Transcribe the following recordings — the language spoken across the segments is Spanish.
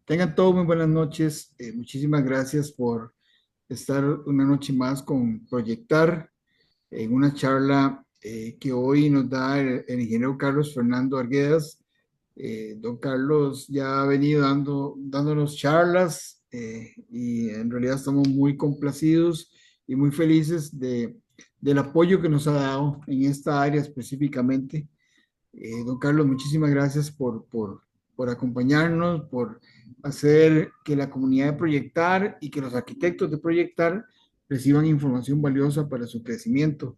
Tengan todos muy buenas noches. Muchísimas gracias por estar una noche más con Proyectar en una charla que hoy nos da el ingeniero Carlos Fernando Arguedas. Don Carlos ya ha venido dándonos charlas y en realidad estamos muy complacidos y muy felices del apoyo que nos ha dado en esta área específicamente. Don Carlos, muchísimas gracias por acompañarnos, por hacer que la comunidad de Proyectar y que los arquitectos de Proyectar reciban información valiosa para su crecimiento.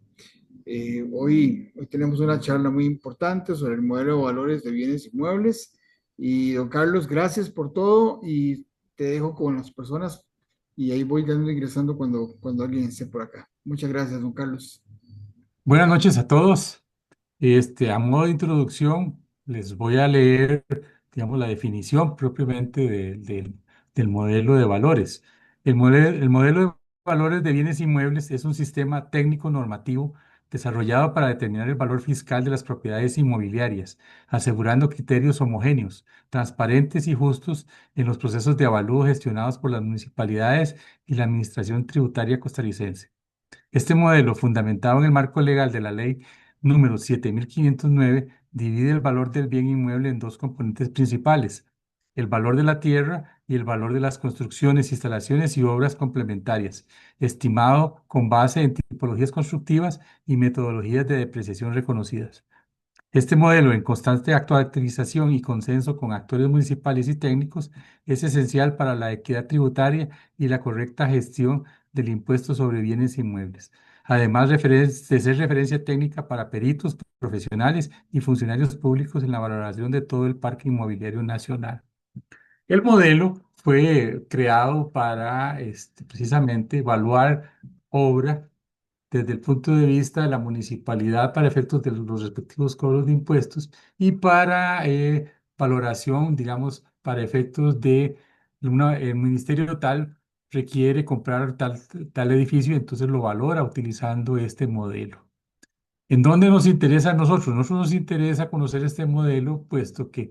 Hoy tenemos una charla muy importante sobre el modelo de valores de bienes inmuebles. Y don Carlos, gracias por todo y te dejo con las personas y ahí voy dando ingresando cuando alguien esté por acá. Muchas gracias, don Carlos. Buenas noches a todos. A modo de introducción, les voy a leer, digamos, la definición propiamente del modelo de valores. El modelo de valores de bienes inmuebles es un sistema técnico normativo desarrollado para determinar el valor fiscal de las propiedades inmobiliarias, asegurando criterios homogéneos, transparentes y justos en los procesos de avalúo gestionados por las municipalidades y la Administración Tributaria costarricense. Este modelo, fundamentado en el marco legal de la Ley número 7509, divide el valor del bien inmueble en dos componentes principales: el valor de la tierra y el valor de las construcciones, instalaciones y obras complementarias, estimado con base en tipologías constructivas y metodologías de depreciación reconocidas. Este modelo, en constante actualización y consenso con actores municipales y técnicos, es esencial para la equidad tributaria y la correcta gestión del impuesto sobre bienes inmuebles. Además de ser referencia técnica para peritos, profesionales y funcionarios públicos en la valoración de todo el parque inmobiliario nacional. El modelo fue creado para precisamente evaluar obra desde el punto de vista de la municipalidad para efectos de los respectivos cobros de impuestos y para valoración, digamos, para efectos de el ministerio tal requiere comprar tal edificio, entonces lo valora utilizando este modelo. ¿En dónde nos interesa a nosotros? Nosotros nos interesa conocer este modelo, puesto que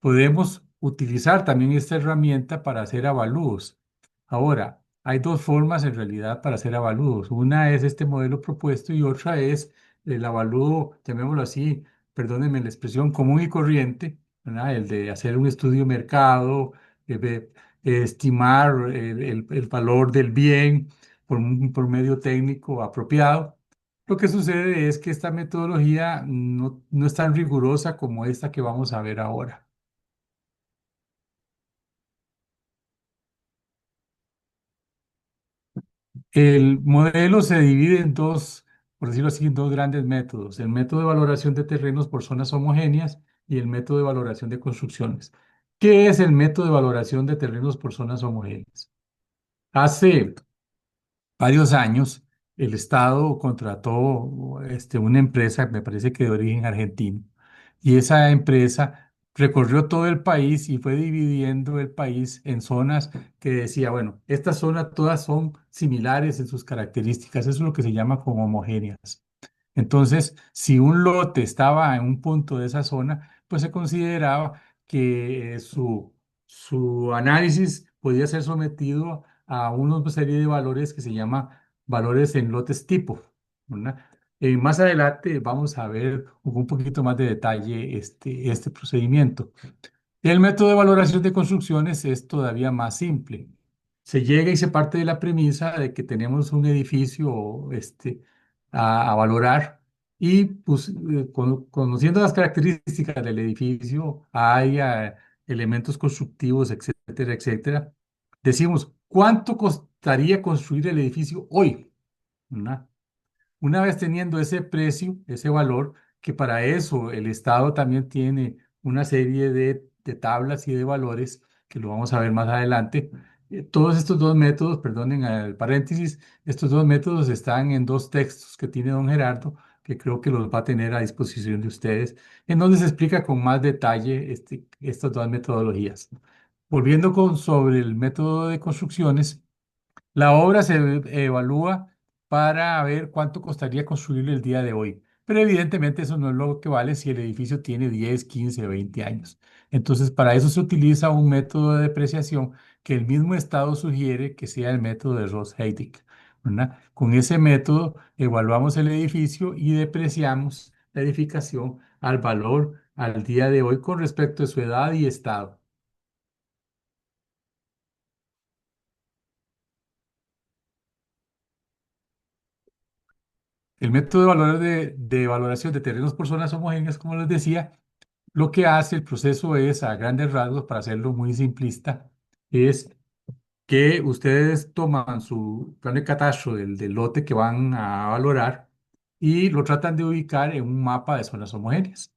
podemos utilizar también esta herramienta para hacer avalúos. Ahora, hay dos formas en realidad para hacer avalúos. Una es este modelo propuesto y otra es el avalúo, llamémoslo así, perdónenme la expresión, común y corriente, ¿verdad? El de hacer un estudio de mercado, estimar el valor del bien por medio técnico apropiado. Lo que sucede es que esta metodología no es tan rigurosa como esta que vamos a ver ahora. El modelo se divide en dos, por decirlo así, en dos grandes métodos: el método de valoración de terrenos por zonas homogéneas y el método de valoración de construcciones. ¿Qué es el método de valoración de terrenos por zonas homogéneas? Hace varios años, el Estado contrató una empresa, me parece que de origen argentino, y esa empresa recorrió todo el país y fue dividiendo el país en zonas que decía, bueno, estas zonas todas son similares en sus características, eso es lo que se llama como homogéneas. Entonces, si un lote estaba en un punto de esa zona, pues se consideraba que su análisis podía ser sometido a una serie de valores que se llama valores en lotes tipo, ¿verdad? Más adelante vamos a ver con un poquito más de detalle este procedimiento. El método de valoración de construcciones es todavía más simple. Se llega y se parte de la premisa de que tenemos un edificio a valorar y pues, conociendo las características del edificio, hay elementos constructivos, etcétera, etcétera. Decimos, ¿cuánto costaría construir el edificio hoy? ¿Verdad? Una vez teniendo ese precio, ese valor, que para eso el Estado también tiene una serie de tablas y de valores, que lo vamos a ver más adelante. Todos estos dos métodos, perdonen el paréntesis, estos dos métodos están en dos textos que tiene don Gerardo, que creo que los va a tener a disposición de ustedes, en donde se explica con más detalle estas dos metodologías. Volviendo sobre el método de construcciones. La obra se evalúa para ver cuánto costaría construirlo el día de hoy. pero evidentemente eso no es lo que vale si el edificio tiene 10, 15, 20 años. Entonces, para eso se utiliza un método de depreciación que el mismo Estado sugiere que sea el método de Ross-Heidig, ¿verdad? Con ese método evaluamos el edificio y depreciamos la edificación al valor al día de hoy con respecto a su edad y estado. El método de valores de valoración de terrenos por zonas homogéneas, como les decía, lo que hace el proceso es, a grandes rasgos, para hacerlo muy simplista, es que ustedes toman su plan de catastro del lote que van a valorar y lo tratan de ubicar en un mapa de zonas homogéneas.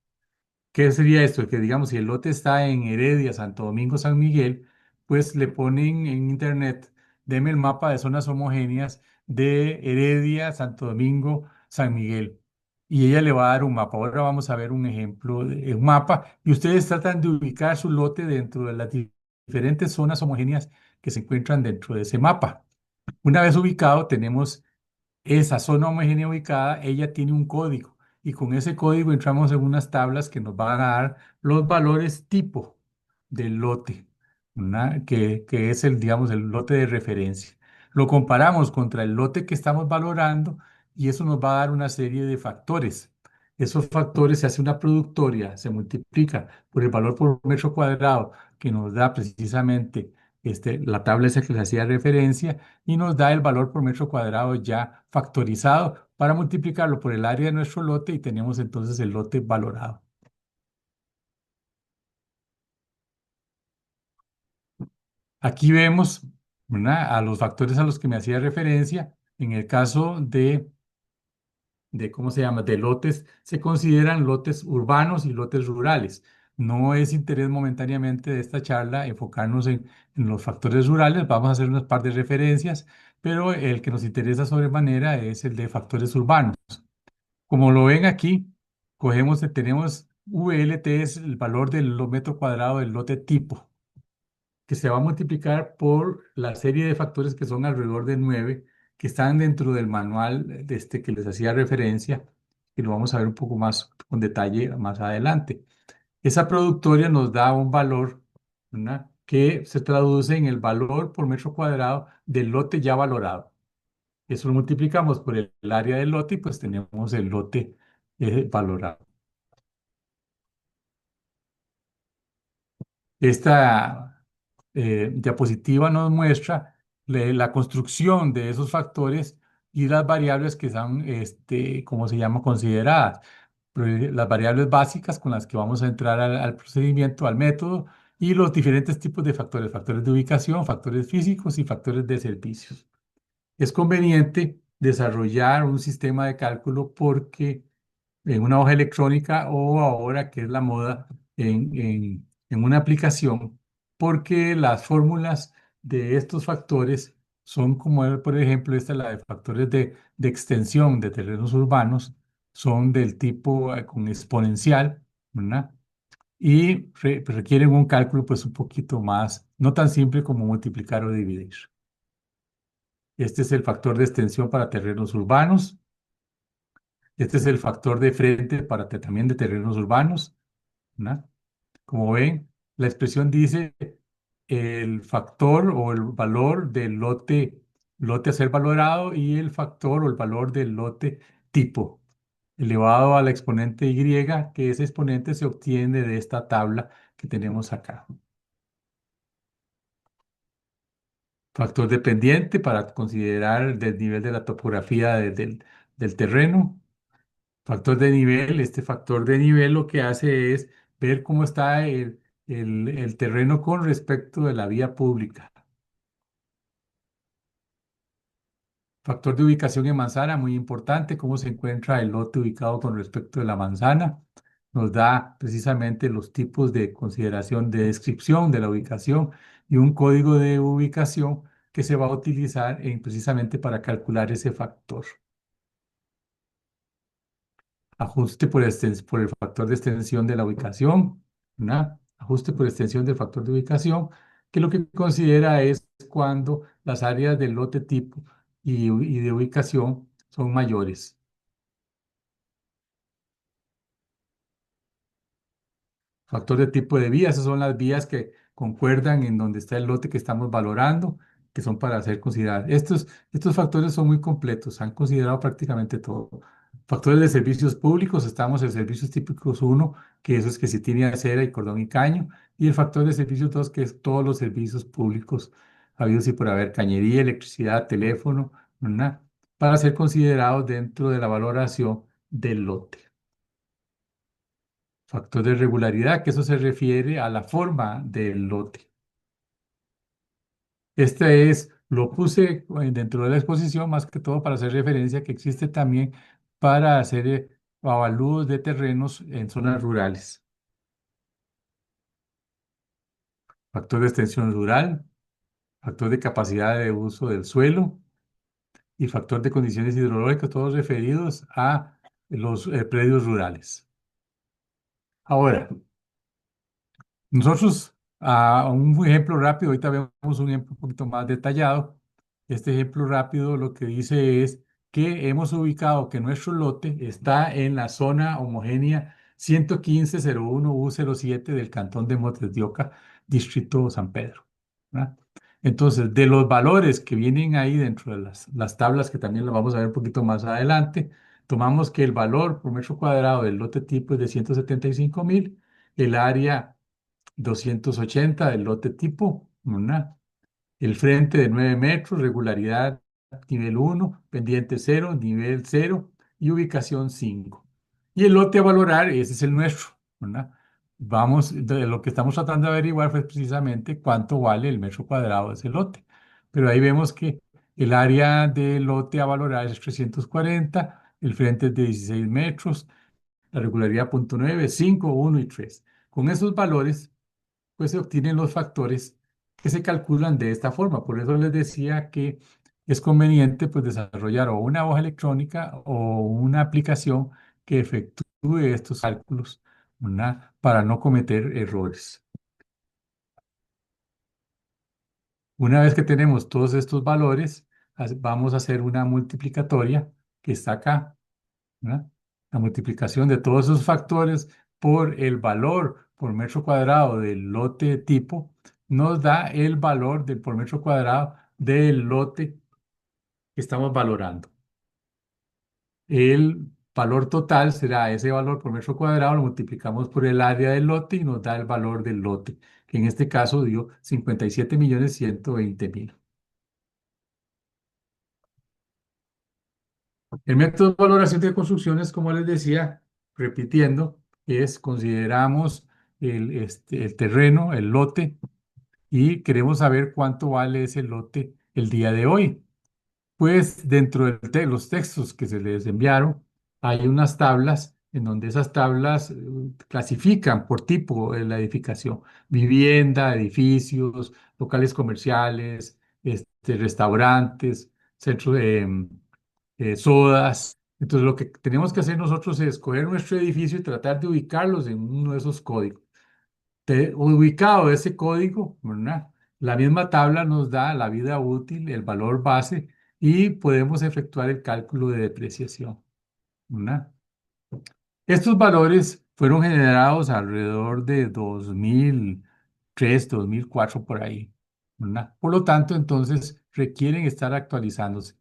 ¿Qué sería esto? Que digamos, si el lote está en Heredia, Santo Domingo, San Miguel, pues le ponen en internet, deme el mapa de zonas homogéneas de Heredia, Santo Domingo, San Miguel. Y ella le va a dar un mapa. Ahora vamos a ver un ejemplo de un mapa y ustedes tratan de ubicar su lote dentro de las diferentes zonas homogéneas que se encuentran dentro de ese mapa. Una vez ubicado, tenemos esa zona homogénea ubicada, ella tiene un código y con ese código entramos en unas tablas que nos van a dar los valores tipo del lote, que es el, digamos, el lote de referencia. Lo comparamos contra el lote que estamos valorando y eso nos va a dar una serie de factores. Esos factores se hace una productoria, se multiplica por el valor por metro cuadrado que nos da precisamente la tabla esa que les hacía referencia y nos da el valor por metro cuadrado ya factorizado para multiplicarlo por el área de nuestro lote y tenemos entonces el lote valorado. Aquí vemos, ¿verdad?, a los factores a los que me hacía referencia. En el caso ¿cómo se llama?, de lotes, se consideran lotes urbanos y lotes rurales. No es interés momentáneamente de esta charla enfocarnos en los factores rurales, vamos a hacer unas par de referencias, pero el que nos interesa sobremanera es el de factores urbanos. Como lo ven aquí, tenemos VLT, es el valor del metro cuadrado del lote tipo, que se va a multiplicar por la serie de factores que son alrededor de 9, que están dentro del manual de que les hacía referencia, y lo vamos a ver un poco más con detalle más adelante. Esa productoria nos da un valor, ¿verdad?, que se traduce en el valor por metro cuadrado del lote ya valorado. Eso lo multiplicamos por el área del lote y pues tenemos el lote valorado. Esta diapositiva nos muestra la construcción de esos factores y las variables que son, ¿cómo se llama?, consideradas. Las variables básicas con las que vamos a entrar al procedimiento, al método, y los diferentes tipos de factores, factores de ubicación, factores físicos y factores de servicios. Es conveniente desarrollar un sistema de cálculo porque en una hoja electrónica o ahora que es la moda en una aplicación, porque las fórmulas de estos factores son como, por ejemplo, esta, la de factores de extensión de terrenos urbanos, son del tipo con exponencial, ¿verdad? Y requieren un cálculo pues un poquito más, no tan simple como multiplicar o dividir. Este es el factor de extensión para terrenos urbanos. Este es el factor de frente para también de terrenos urbanos, ¿verdad? Como ven, la expresión dice el factor o el valor del lote a ser valorado y el factor o el valor del lote tipo, elevado a la exponente y, que ese exponente se obtiene de esta tabla que tenemos acá. Factor dependiente para considerar el desnivel de la topografía del terreno. Factor de nivel, este factor de nivel lo que hace es ver cómo está el terreno con respecto de la vía pública. Factor de ubicación en manzana, muy importante, cómo se encuentra el lote ubicado con respecto de la manzana. Nos da precisamente los tipos de consideración de descripción de la ubicación y un código de ubicación que se va a utilizar precisamente para calcular ese factor. Ajuste por el factor de extensión de la ubicación, ¿verdad? Ajuste por extensión del factor de ubicación, que lo que considera es cuando las áreas del lote tipo y de ubicación son mayores. Factor de tipo de vía, esas son las vías que concuerdan en donde está el lote que estamos valorando, que son para ser consideradas. Estos factores son muy completos, han considerado prácticamente todo. Factores de servicios públicos, estamos en servicios típicos uno, que eso es que si tiene acera y cordón y caño, y el factor de servicios 2, que es todos los servicios públicos habidos y por haber, cañería, electricidad, teléfono, ¿verdad? Para ser considerados dentro de la valoración del lote. Factor de regularidad, que eso se refiere a la forma del lote. Lo puse dentro de la exposición más que todo para hacer referencia que existe también para hacer avalúos de terrenos en zonas rurales. Factor de extensión rural, factor de capacidad de uso del suelo y factor de condiciones hidrológicas, todos referidos a los predios rurales. Ahora, nosotros, a un ejemplo rápido, ahorita vemos un ejemplo un poquito más detallado. Este ejemplo rápido lo que dice es que hemos ubicado que nuestro lote está en la zona homogénea 115.01 U07 del cantón de Montes de Oca, distrito San Pedro, ¿verdad? Entonces, de los valores que vienen ahí dentro de las tablas, que también las vamos a ver un poquito más adelante, tomamos que el valor por metro cuadrado del lote tipo es de 175.000, el área 280 del lote tipo, ¿verdad? El frente de 9 metros, regularidad nivel 1, pendiente 0, nivel 0 y ubicación 5. Y el lote a valorar, ese es el nuestro, ¿verdad? Lo que estamos tratando de averiguar fue precisamente cuánto vale el metro cuadrado de ese lote. Pero ahí vemos que el área del lote a valorar es 340, el frente es de 16 metros, la regularidad 0.9, 5, 1 y 3. Con esos valores pues se obtienen los factores que se calculan de esta forma. Por eso les decía que es conveniente pues desarrollar o una hoja electrónica o una aplicación que efectúe estos cálculos, para no cometer errores. Una vez que tenemos todos estos valores, vamos a hacer una multiplicatoria que está acá, ¿verdad? La multiplicación de todos esos factores por el valor por metro cuadrado del lote tipo nos da el valor por metro cuadrado del lote que estamos valorando. El valor total será ese valor por metro cuadrado, lo multiplicamos por el área del lote y nos da el valor del lote, que en este caso dio 57.120.000. El método de valoración de construcciones, como les decía, repitiendo, consideramos el terreno, el lote, y queremos saber cuánto vale ese lote el día de hoy. Pues dentro de los textos que se les enviaron, hay unas tablas en donde esas tablas clasifican por tipo la edificación: vivienda, edificios, locales comerciales, restaurantes, centros de sodas. Entonces, lo que tenemos que hacer nosotros es escoger nuestro edificio y tratar de ubicarlos en uno de esos códigos. Ubicado ese código, ¿verdad? La misma tabla nos da la vida útil, el valor base y podemos efectuar el cálculo de depreciación, ¿verdad? Estos valores fueron generados alrededor de 2003, 2004 por ahí, ¿verdad? Por lo tanto, entonces requieren estar actualizándose.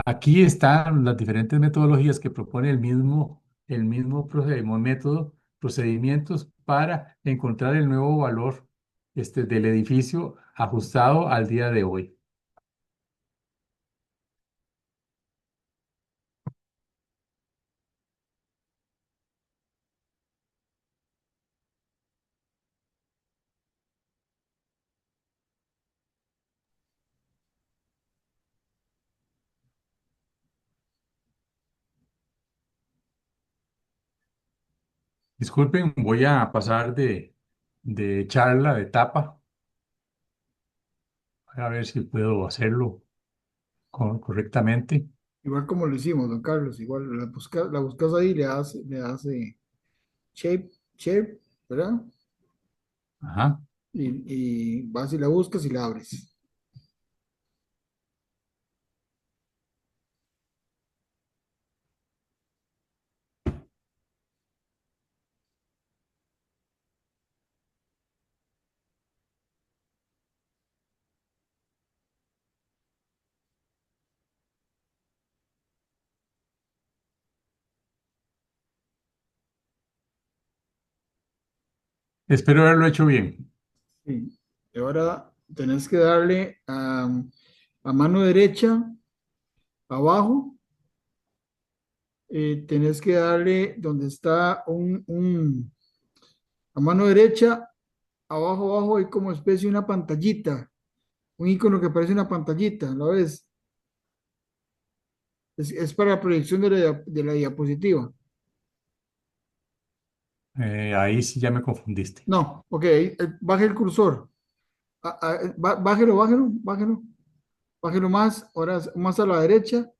Aquí están las diferentes metodologías que propone el mismo método, procedimientos para encontrar el nuevo valor del edificio ajustado al día de hoy. Disculpen, voy a pasar de charla, de etapa, a ver si puedo hacerlo correctamente. Igual como lo hicimos, don Carlos, igual la buscas ahí, le hace shape, ¿verdad? Ajá. Y vas y la buscas y la abres. Espero haberlo hecho bien. Sí. Y ahora tenés que darle a mano derecha, abajo, tenés que darle donde está a mano derecha, abajo, abajo, hay como especie de una pantallita, un icono que parece una pantallita, ¿la ves? Es para la proyección de la diapositiva. Ahí sí ya me confundiste. No, ok, baje el cursor. Bájelo, bájelo, bájelo, bájelo más, ahora más a la derecha,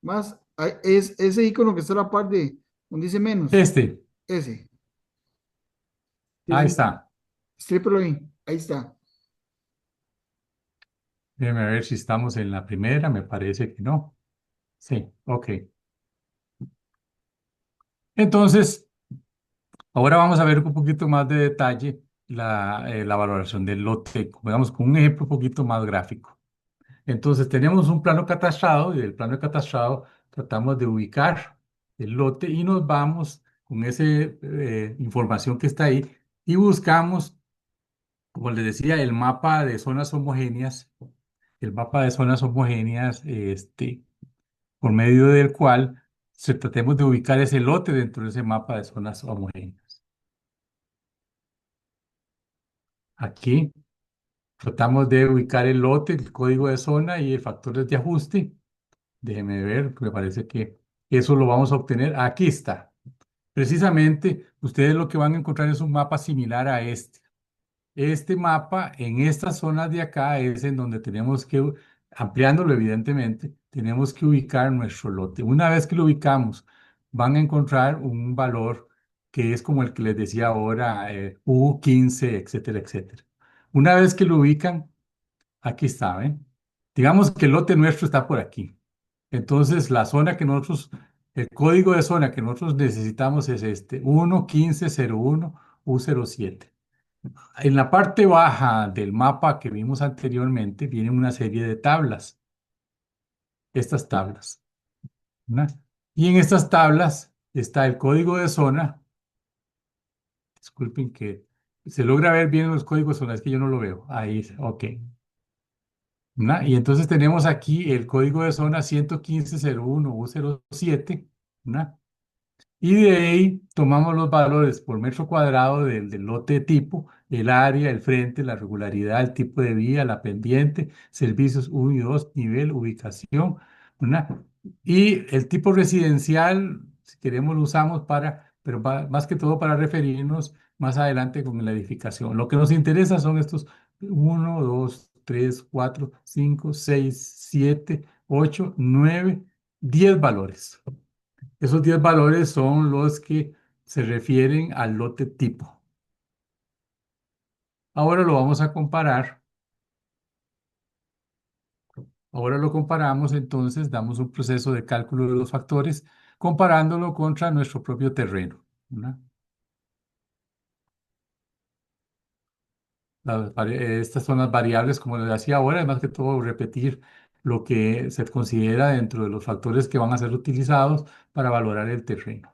más, es ese icono que está a la par de donde dice menos, Este, ese. ahí Dice, está. estrépelo ahí está. Déjeme ver si estamos en la primera. Me parece que no. Sí, ok. Entonces, ahora vamos a ver un poquito más de detalle la valoración del lote, digamos, con un ejemplo un poquito más gráfico. Entonces, tenemos un plano catastrado y del plano catastrado tratamos de ubicar el lote y nos vamos con esa información que está ahí y buscamos, como les decía, el mapa de zonas homogéneas, el mapa de zonas homogéneas, por medio del cual tratemos de ubicar ese lote dentro de ese mapa de zonas homogéneas. Aquí tratamos de ubicar el lote, el código de zona y el factores de ajuste. Déjeme ver, me parece que eso lo vamos a obtener. Aquí está. Precisamente, ustedes lo que van a encontrar es un mapa similar a este. Este mapa en estas zonas de acá es en donde tenemos que, ampliándolo evidentemente, tenemos que ubicar nuestro lote. Una vez que lo ubicamos, van a encontrar un valor que es como el que les decía ahora, U15, etcétera, etcétera. Una vez que lo ubican, aquí está, ¿ven? Digamos que el lote nuestro está por aquí. Entonces, la zona que nosotros, el código de zona que nosotros necesitamos es este, 1.15.01 U07. En la parte baja del mapa que vimos anteriormente viene una serie de tablas, estas tablas, ¿no? Y en estas tablas está el código de zona. Disculpen que se logra ver bien los códigos de zona, es que yo no lo veo. Ahí, ok. ¿No? Y entonces tenemos aquí el código de zona 115.01 U07, ¿no? Y de ahí tomamos los valores por metro cuadrado del lote tipo, el área, el frente, la regularidad, el tipo de vía, la pendiente, servicios 1 y 2, nivel, ubicación, ¿verdad? Y el tipo residencial, si queremos, lo usamos para, pero más que todo para referirnos más adelante con la edificación. Lo que nos interesa son estos 1, 2, 3, 4, 5, 6, 7, 8, 9, 10 valores. Esos 10 valores son los que se refieren al lote tipo. Ahora lo vamos a comparar. Ahora lo comparamos, entonces damos un proceso de cálculo de los factores comparándolo contra nuestro propio terreno, ¿verdad? Estas son las variables, como les decía ahora, es más que todo repetir lo que se considera dentro de los factores que van a ser utilizados para valorar el terreno.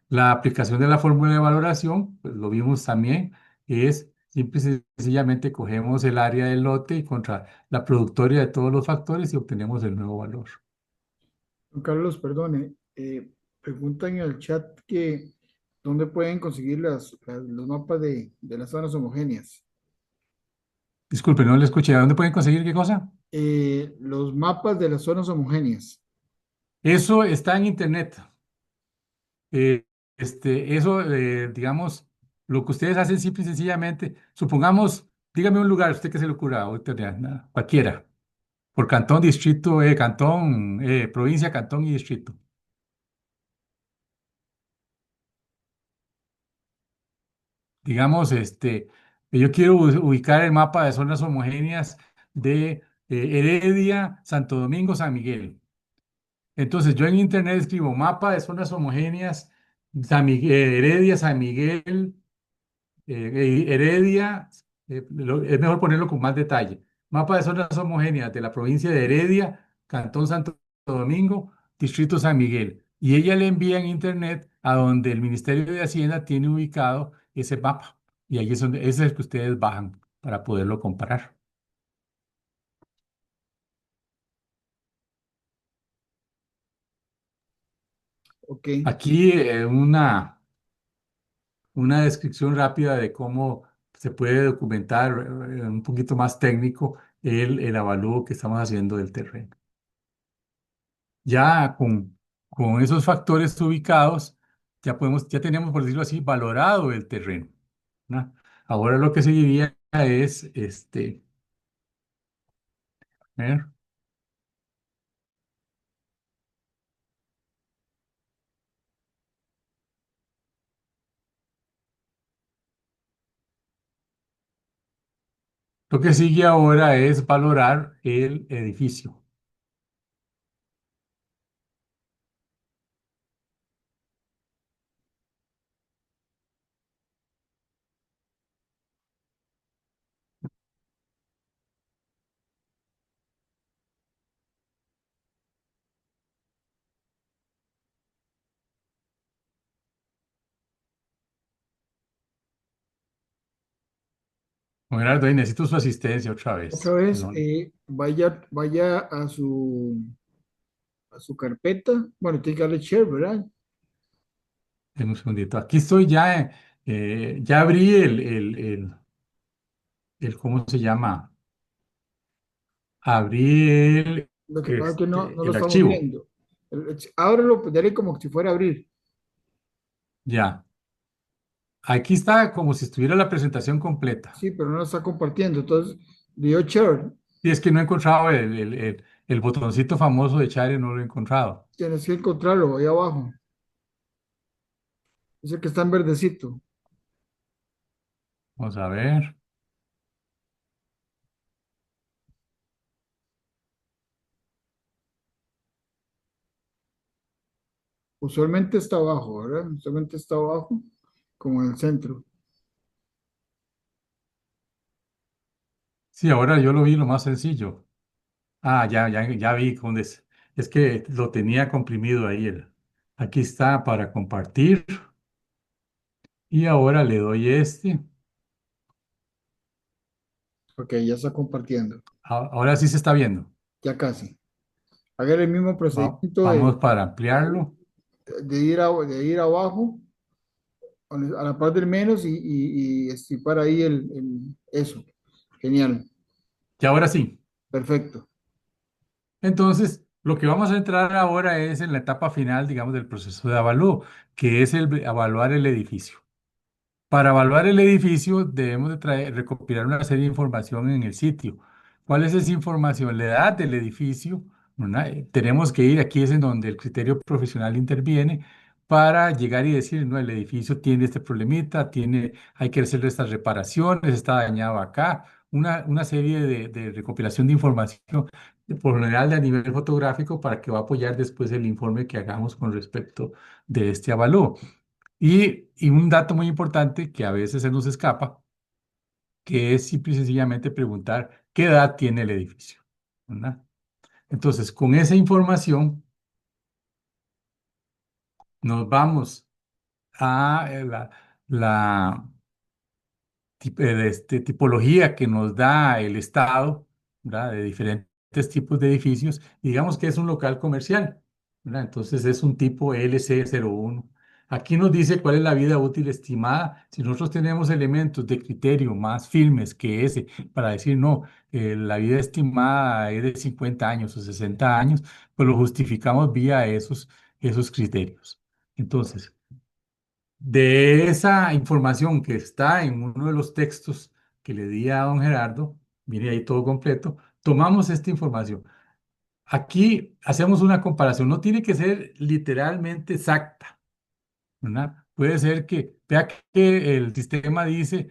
La aplicación de la fórmula de valoración, pues lo vimos también, es simple y sencillamente cogemos el área del lote y contra la productoria de todos los factores y obtenemos el nuevo valor. Don Carlos, perdone, preguntan en el chat que dónde pueden conseguir los mapas de las zonas homogéneas. Disculpe, no le escuché. ¿Dónde pueden conseguir qué cosa? Los mapas de las zonas homogéneas. Eso está en internet. Eh, eso, digamos, lo que ustedes hacen simple y sencillamente, supongamos, dígame un lugar, usted que se le ocurra, ahorita, cualquiera, por cantón, distrito, cantón, provincia, cantón y distrito. Digamos, yo quiero ubicar el mapa de zonas homogéneas de Heredia, Santo Domingo, San Miguel. Entonces, yo en internet escribo mapa de zonas homogéneas, Heredia, San Miguel, Heredia, es mejor ponerlo con más detalle. Mapa de zonas homogéneas de la provincia de Heredia, Cantón Santo Domingo, Distrito San Miguel. Y ella le envía en internet a donde el Ministerio de Hacienda tiene ubicado ese mapa. Y ahí es donde, ese es el que ustedes bajan para poderlo comparar. Ok, Aquí una descripción rápida de cómo se puede documentar un poquito más técnico el avalúo que estamos haciendo del terreno. Ya con esos factores ubicados, ya tenemos, por decirlo así, valorado el terreno, ¿no? Ahora lo que seguiría es, a ver, lo que sigue ahora es valorar el edificio. Don Gerardo, ahí necesito su asistencia otra otra vez. vez, Perdón. vaya a su carpeta. Bueno, tiene que darle share, ¿verdad? Denme un segundito. Aquí estoy ya, ya abrí ¿cómo se llama? Abrí Lo que pasa es que no lo el estamos archivo. viendo. Ábrelo, pues dale como si fuera a abrir. Ya. Aquí está como si estuviera la presentación completa. Sí, pero no lo está compartiendo. Entonces, le dio share. Y es que no he encontrado el botoncito famoso de Share, no lo he encontrado. Tienes que encontrarlo ahí abajo. Es el que está en verdecito. Vamos a ver. Usualmente está abajo, ¿verdad? Usualmente está abajo, como en el centro. Sí, ahora yo lo vi lo más sencillo. Ah, ya vi dónde es. Es que lo tenía comprimido ahí. Aquí está para compartir. Y ahora le doy este. Ok, ya está compartiendo. Ahora sí se está viendo. Ya casi. Haga el mismo procedimiento Vamos para ampliarlo. de ir abajo a la par del menos y estipar ahí eso. Genial. Y ahora sí. Perfecto. Entonces, lo que vamos a entrar ahora es en la etapa final, digamos, del proceso de avalúo, que es el evaluar el edificio. Para evaluar el edificio debemos de recopilar una serie de información en el sitio. ¿Cuál es esa información? La edad del edificio. Tenemos que ir, aquí es en donde el criterio profesional interviene para llegar y decir, no, el edificio tiene este problemita, hay que hacerle estas reparaciones, está dañado acá. Una serie de recopilación de información, por lo general de a nivel fotográfico, para que va a apoyar después el informe que hagamos con respecto de este avalúo. Y un dato muy importante que a veces se nos escapa, que es simple y sencillamente preguntar qué edad tiene el edificio, ¿verdad? Entonces, con esa información nos vamos a la tipología que nos da el Estado, ¿verdad? De diferentes tipos de edificios, y digamos que es un local comercial, ¿verdad? Entonces es un tipo LC01. Aquí nos dice cuál es la vida útil estimada. Si nosotros tenemos elementos de criterio más firmes que ese para decir, no, la vida estimada es de 50 años o 60 años, pues lo justificamos vía esos criterios. Entonces, de esa información que está en uno de los textos que le di a don Gerardo, mire ahí todo completo, tomamos esta información. Aquí hacemos una comparación, no tiene que ser literalmente exacta, ¿verdad? Puede ser que, vea que el sistema dice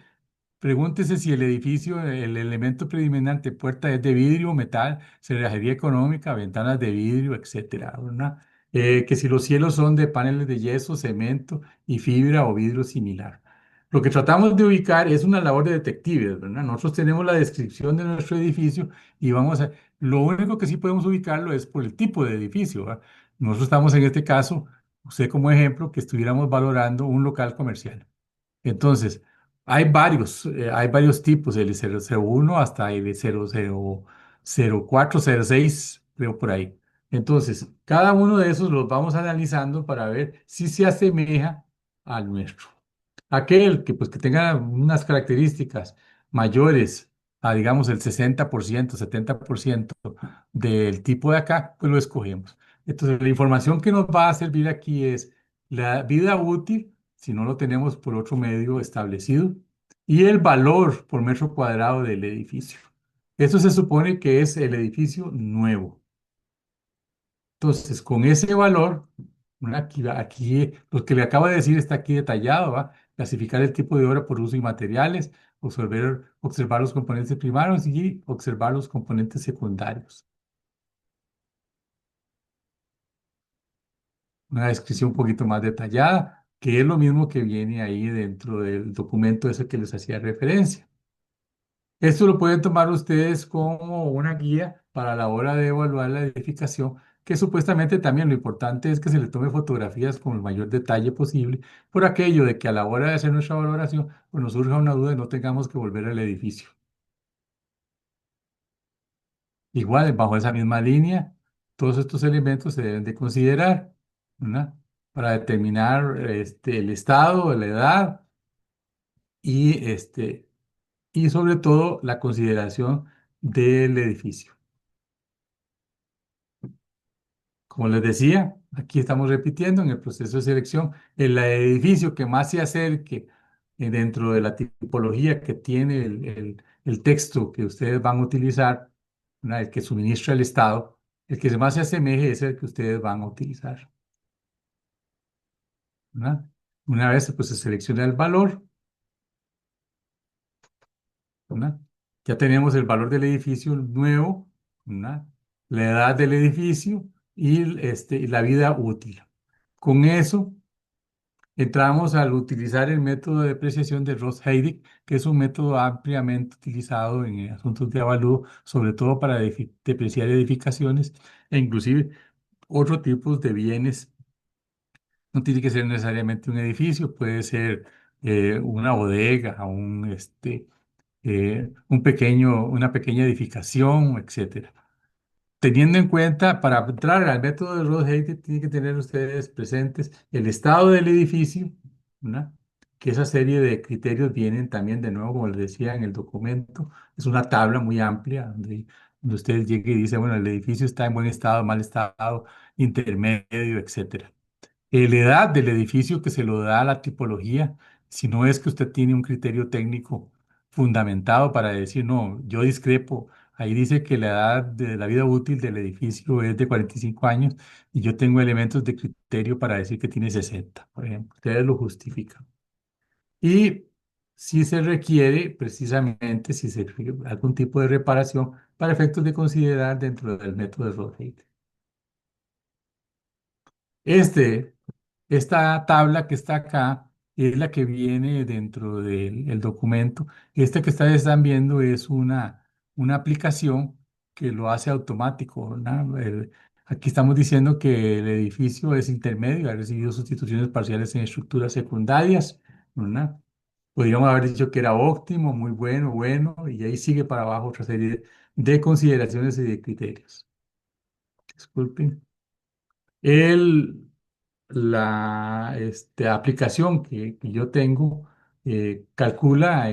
pregúntese si el edificio, el elemento predominante, puerta es de vidrio, metal, cerrajería económica, ventanas de vidrio, etcétera, ¿verdad? Que si los cielos son de paneles de yeso, cemento y fibra o vidrio similar. Lo que tratamos de ubicar es una labor de detectives, ¿verdad? Nosotros tenemos la descripción de nuestro edificio y lo único que sí podemos ubicarlo es por el tipo de edificio, ¿verdad? Nosotros estamos en este caso, usted como ejemplo, que estuviéramos valorando un local comercial. Entonces, hay varios tipos, el 001 hasta el 0004, 06, creo por ahí. Entonces, cada uno de esos los vamos analizando para ver si se asemeja al nuestro. Aquel que, pues, que tenga unas características mayores a, digamos, el 60%, 70% del tipo de acá, pues lo escogemos. Entonces, la información que nos va a servir aquí es la vida útil, si no lo tenemos por otro medio establecido, y el valor por metro cuadrado del edificio. Eso se supone que es el edificio nuevo. Entonces, con ese valor, aquí lo que le acabo de decir está aquí detallado, ¿va? Clasificar el tipo de obra por uso y materiales, observar los componentes primarios y observar los componentes secundarios. Una descripción un poquito más detallada, que es lo mismo que viene ahí dentro del documento ese que les hacía referencia. Esto lo pueden tomar ustedes como una guía para la hora de evaluar la edificación, que supuestamente también lo importante es que se le tome fotografías con el mayor detalle posible, por aquello de que a la hora de hacer nuestra valoración, pues nos surja una duda y no tengamos que volver al edificio. Igual, bajo esa misma línea, todos estos elementos se deben de considerar, ¿verdad? Para determinar el estado, la edad y, y sobre todo la consideración del edificio. Como les decía, aquí estamos repitiendo en el proceso de selección, el edificio que más se acerque dentro de la tipología que tiene el texto que ustedes van a utilizar, ¿verdad? El que suministra el Estado, el que más se asemeje es el que ustedes van a utilizar, ¿verdad? Una vez pues se selecciona el valor, ¿verdad? Ya tenemos el valor del edificio nuevo, ¿verdad? La edad del edificio y la vida útil. Con eso entramos al utilizar el método de depreciación de Ross-Heidig, que es un método ampliamente utilizado en asuntos de avalúo, sobre todo para depreciar edificaciones e inclusive otros tipos de bienes. No tiene que ser necesariamente un edificio, puede ser una bodega, una pequeña edificación, etcétera. Teniendo en cuenta, para entrar al método de Rose-Heidig, tienen que tener ustedes presentes el estado del edificio, ¿verdad? Que esa serie de criterios vienen también, de nuevo, como les decía en el documento, es una tabla muy amplia donde usted llega y dice, bueno, el edificio está en buen estado, mal estado, intermedio, etcétera. La edad del edificio que se lo da a la tipología, si no es que usted tiene un criterio técnico fundamentado para decir, no, yo discrepo. Ahí dice que la edad de la vida útil del edificio es de 45 años y yo tengo elementos de criterio para decir que tiene 60, por ejemplo. Ustedes lo justifican. Y si se requiere, precisamente, si se requiere algún tipo de reparación para efectos de considerar dentro del método de Rotheid. Este, Esta tabla que está acá es la que viene dentro del el documento. Esta que ustedes están viendo es una aplicación que lo hace automático, ¿verdad? Aquí estamos diciendo que el edificio es intermedio, ha recibido sustituciones parciales en estructuras secundarias, ¿verdad? Podríamos haber dicho que era óptimo, muy bueno, bueno, y ahí sigue para abajo otra serie de consideraciones y de criterios. Disculpen. El, la aplicación que yo tengo calcula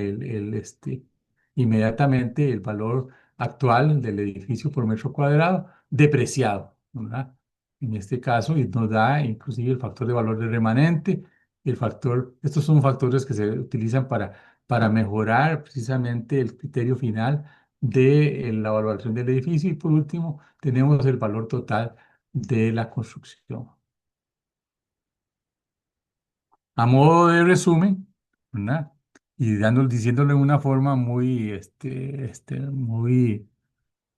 inmediatamente el valor actual del edificio por metro cuadrado depreciado, ¿verdad? En este caso, y nos da inclusive el factor de valor del remanente, estos son factores que se utilizan para mejorar precisamente el criterio final de la evaluación del edificio. Y por último, tenemos el valor total de la construcción. A modo de resumen, ¿verdad? Y diciéndole de una forma muy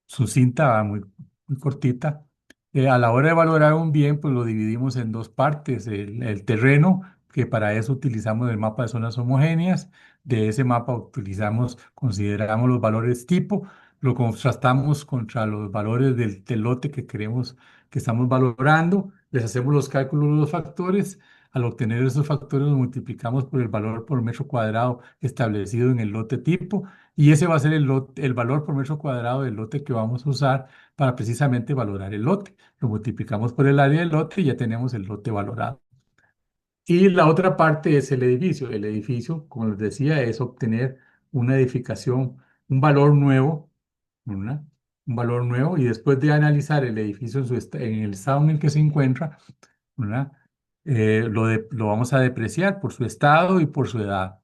sucinta, muy cortita, a la hora de valorar un bien, pues lo dividimos en dos partes. El terreno, que para eso utilizamos el mapa de zonas homogéneas. De ese mapa consideramos los valores tipo, lo contrastamos contra los valores del lote que queremos, que estamos valorando, les hacemos los cálculos de los factores. Al obtener esos factores, los multiplicamos por el valor por metro cuadrado establecido en el lote tipo y ese va a ser el valor por metro cuadrado del lote que vamos a usar para precisamente valorar el lote. Lo multiplicamos por el área del lote y ya tenemos el lote valorado. Y la otra parte es el edificio. El edificio, como les decía, es obtener una edificación, un valor nuevo, ¿verdad? Un valor nuevo y después de analizar el edificio en el estado en el que se encuentra, ¿verdad? Lo vamos a depreciar por su estado y por su edad,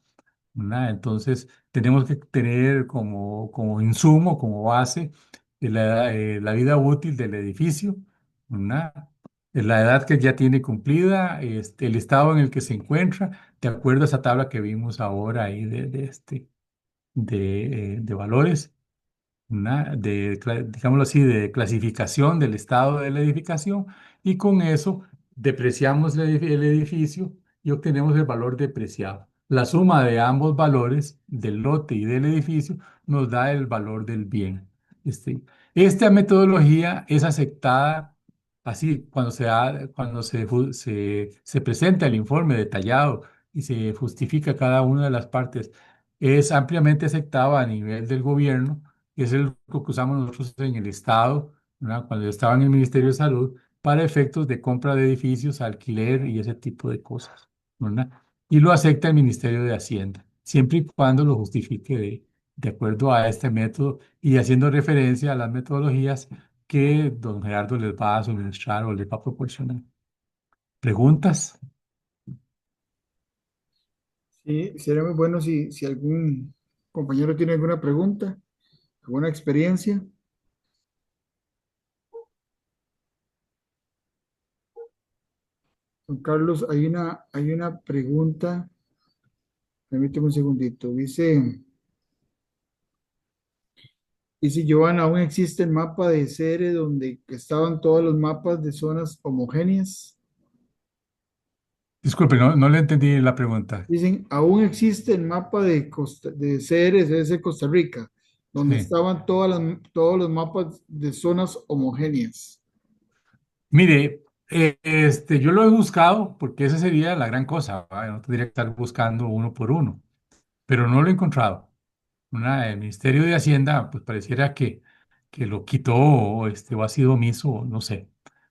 ¿verdad? Entonces, tenemos que tener como insumo, como base, la vida útil del edificio, ¿verdad? La edad que ya tiene cumplida, el estado en el que se encuentra, de acuerdo a esa tabla que vimos ahora ahí de valores, digámoslo así, de clasificación del estado de la edificación y con eso depreciamos el edificio y obtenemos el valor depreciado. La suma de ambos valores, del lote y del edificio, nos da el valor del bien. Este, esta metodología es aceptada así cuando se presenta el informe detallado y se justifica cada una de las partes. Es ampliamente aceptada a nivel del gobierno, es el que usamos nosotros en el Estado, ¿verdad? Cuando yo estaba en el Ministerio de Salud, para efectos de compra de edificios, alquiler y ese tipo de cosas, ¿verdad? Y lo acepta el Ministerio de Hacienda, siempre y cuando lo justifique de acuerdo a este método y haciendo referencia a las metodologías que don Gerardo les va a suministrar o les va a proporcionar. ¿Preguntas? Sí, sería muy bueno si algún compañero tiene alguna pregunta, alguna experiencia. Juan Carlos, hay una pregunta, permíteme un segundito. Dice Giovanna, ¿aún existe el mapa de CR donde estaban todos los mapas de zonas homogéneas? Disculpe, no le entendí la pregunta. Dicen, aún existe el mapa de CR, debe ser Costa Rica, donde Sí. estaban todos los mapas de zonas homogéneas. Mire, yo lo he buscado porque esa sería la gran cosa, ¿va? No tendría que estar buscando uno por uno, pero no lo he encontrado. El Ministerio de Hacienda, pues pareciera que lo quitó o ha sido omiso, no sé,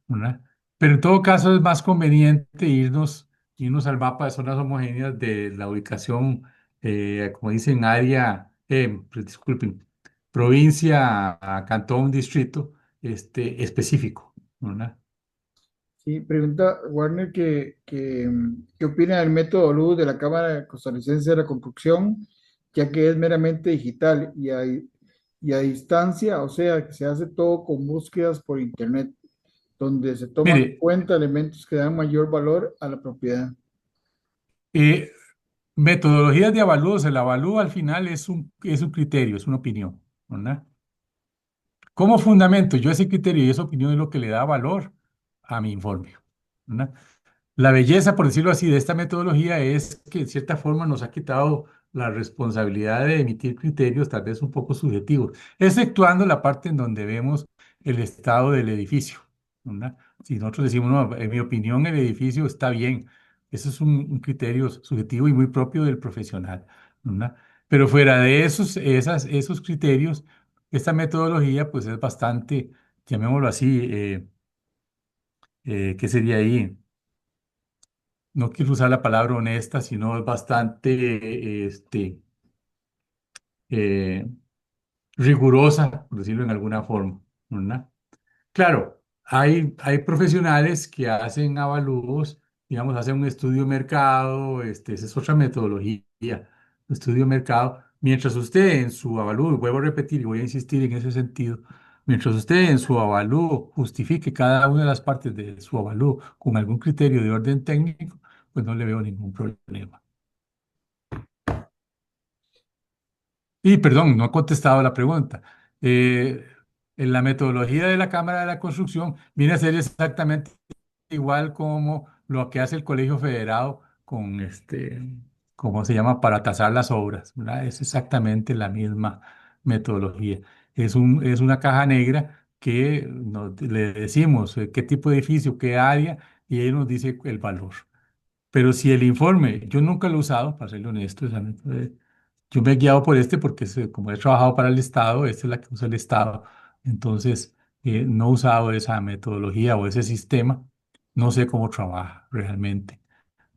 ¿verdad? Pero en todo caso es más conveniente irnos al mapa de zonas homogéneas de la ubicación, como dicen, área, pues, disculpen, provincia, cantón, distrito, específico, ¿verdad? Sí, pregunta Warner qué opina del método luz de la Cámara Costarricense de la Construcción, ya que es meramente digital y a distancia, o sea, que se hace todo con búsquedas por internet, donde se toman en Mire, cuenta elementos que dan mayor valor a la propiedad. eh, metodologías de avalúos, el avalúo al final es un criterio, es una opinión, ¿verdad? Como fundamento, yo ese criterio y esa opinión es lo que le da valor a mi informe, ¿verdad? La belleza, por decirlo así, de esta metodología es que en cierta forma nos ha quitado la responsabilidad de emitir criterios tal vez un poco subjetivos, exceptuando la parte en donde vemos el estado del edificio, ¿verdad? Si nosotros decimos, no, en mi opinión el edificio está bien, eso es un criterio subjetivo y muy propio del profesional, ¿verdad? Pero fuera de esos criterios, esta metodología pues es bastante, llamémoslo así, ¿qué sería ahí? No quiero usar la palabra honesta, sino es bastante eh, rigurosa, por decirlo en alguna forma, ¿verdad? Claro, hay profesionales que hacen avalúos, digamos, hacen un estudio de mercado, esa es otra metodología, estudio de mercado. Mientras usted en su avalúo, y vuelvo a repetir y voy a insistir en ese sentido, mientras usted en su avalúo justifique cada una de las partes de su avalúo con algún criterio de orden técnico, pues no le veo ningún problema. Y perdón, no he contestado la pregunta. Eh, en la metodología de la Cámara de la Construcción viene a ser exactamente igual como lo que hace el Colegio Federado con ¿cómo se llama? Para tasar las obras, ¿verdad? Es exactamente la misma metodología. Es una caja negra que le decimos qué tipo de edificio, qué área, y ahí nos dice el valor. Pero si el informe, yo nunca lo he usado, para serle honesto, o sea, yo me he guiado por este porque como he trabajado para el Estado, esta es la que usa el Estado. Entonces, no he usado esa metodología o ese sistema. No sé cómo trabaja realmente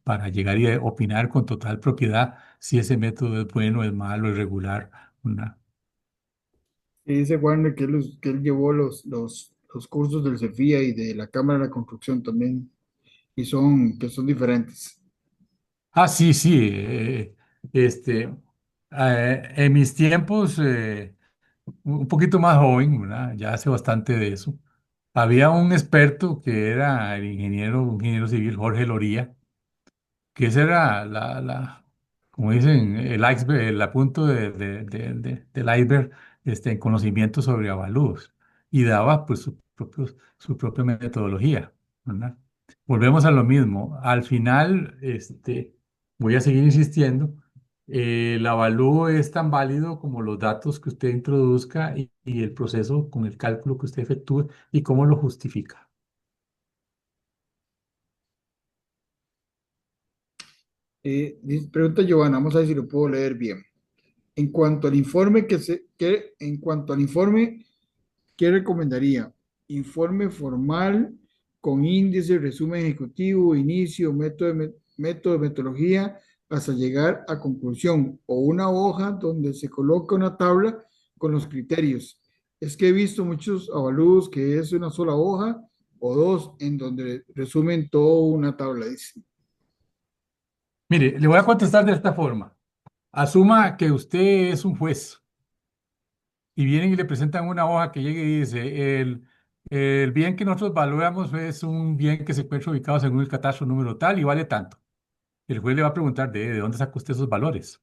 para llegar y opinar con total propiedad si ese método es bueno, es malo, es regular. Una... Y dice Warner que él llevó los cursos del CEFIA y de la Cámara de la Construcción también, que son diferentes. Ah, sí, sí. Este, en mis tiempos, un poquito más joven, ¿verdad? Ya hace bastante de eso. Había un experto que era el ingeniero civil Jorge Loría, que esa era como dicen, el iceberg, el punto del iceberg, en conocimiento sobre avalúos, y daba pues su propia metodología, ¿verdad? Volvemos a lo mismo. Al final, voy a seguir insistiendo, el avalúo es tan válido como los datos que usted introduzca y el proceso con el cálculo que usted efectúe y cómo lo justifica. Pregunta Giovanna, vamos a ver si lo puedo leer bien. En cuanto al informe en cuanto al informe, ¿qué recomendaría? Informe formal con índice, resumen ejecutivo, inicio, método, metodología, hasta llegar a conclusión, o una hoja donde se coloca una tabla con los criterios. Es que he visto muchos avalúos que es una sola hoja o dos en donde resumen toda una tabla, dice. Mire, le voy a contestar de esta forma. Asuma que usted es un juez y vienen y le presentan una hoja que llegue y dice, el bien que nosotros valoramos es un bien que se encuentra ubicado según el catastro número tal y vale tanto. El juez le va a preguntar, ¿de dónde sacó usted esos valores?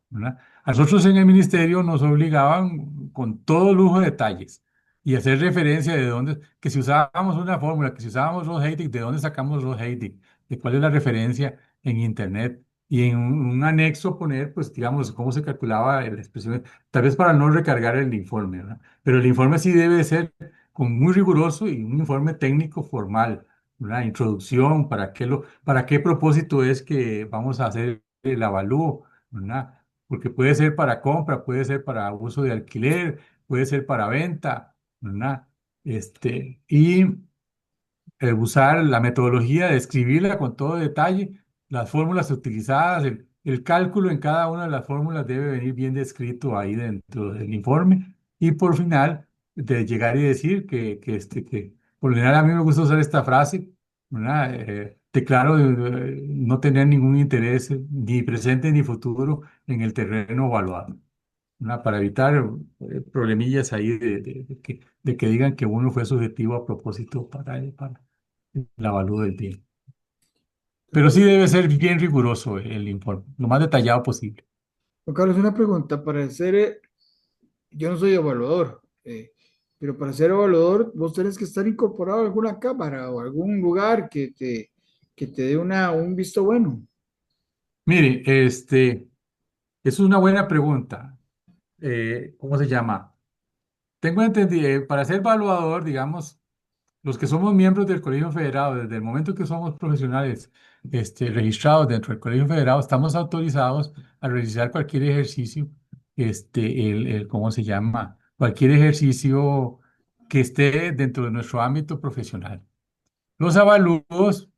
¿Verdad? A nosotros en el ministerio nos obligaban con todo lujo de detalles y hacer referencia de dónde, que si usábamos una fórmula, que si usábamos Rose-Heidig, de dónde sacamos Rose-Heidig, de cuál es la referencia en Internet y en un anexo poner, pues digamos, cómo se calculaba la expresión, tal vez para no recargar el informe, ¿verdad? Pero el informe sí debe de ser con muy riguroso y un informe técnico formal, una introducción, para qué propósito es que vamos a hacer el avalúo, ¿verdad? Porque puede ser para compra, puede ser para uso de alquiler, puede ser para venta, ¿verdad? Y usar la metodología de escribirla con todo detalle, las fórmulas utilizadas, el cálculo en cada una de las fórmulas debe venir bien descrito ahí dentro del informe. Y por final, de llegar y decir que por lo general a mí me gusta usar esta frase, ¿verdad? Declaro no tener ningún interés ni presente ni futuro en el terreno evaluado, ¿verdad? Para evitar problemillas ahí de que digan que uno fue subjetivo a propósito para el avalúo del bien. Don Pero sí Carlos, debe ser bien riguroso el informe, lo más detallado posible. Don Carlos, una pregunta. Yo no soy evaluador, pero para ser evaluador vos tenés que estar incorporado a alguna cámara o algún lugar que te dé un visto bueno. Mire, es una buena pregunta. ¿Cómo se llama? Tengo entendido, para ser evaluador, digamos, los que somos miembros del Colegio Federado, desde el momento que somos profesionales registrados dentro del Colegio Federado, estamos autorizados a realizar cualquier ejercicio, ¿cómo se llama? Cualquier ejercicio que esté dentro de nuestro ámbito profesional. Los avalúos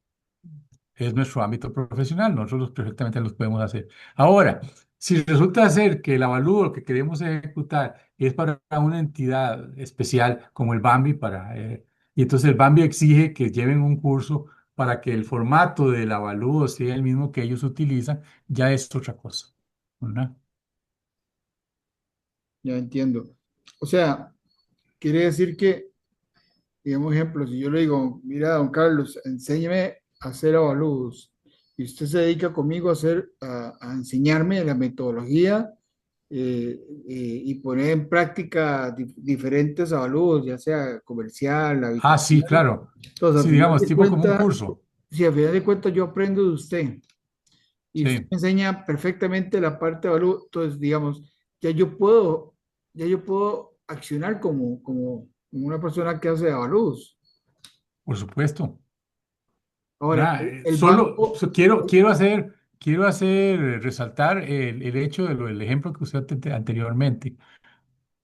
es nuestro ámbito profesional, nosotros perfectamente los podemos hacer. Ahora, si resulta ser que el avalúo que queremos ejecutar es para una entidad especial como el BAMBI, y entonces el BAMBI exige que lleven un curso para que el formato del avalúo sea el mismo que ellos utilizan, ya es otra cosa, ¿verdad? Ya entiendo. O sea, quiere decir que, digamos, ejemplo, si yo le digo, mira, don Carlos, enséñeme a hacer avalúos y usted se dedica conmigo a enseñarme la metodología y poner en práctica diferentes avalúos, ya sea comercial, Ah, sí, habitacional. claro. Entonces, al Sí, final digamos, de tipo como un cuentas, curso. si al final de cuentas yo aprendo de usted y usted Sí. me enseña perfectamente la parte de avalúo, entonces, digamos, ya yo puedo accionar como una persona que hace avalúos. Por supuesto. Ahora, ¿verdad? el banco, Quiero hacer resaltar el hecho de del ejemplo que usted anteriormente.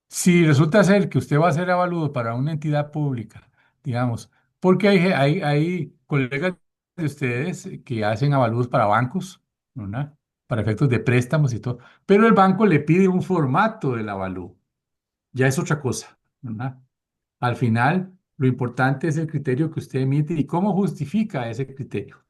Si resulta ser que usted va a hacer avalúo para una entidad pública, digamos, porque hay colegas de ustedes que hacen avalúos para bancos, ¿verdad? Para efectos de préstamos y todo, pero el banco le pide un formato del avalúo, ya es otra cosa, ¿verdad? Al final, lo importante es el criterio que usted emite y cómo justifica ese criterio,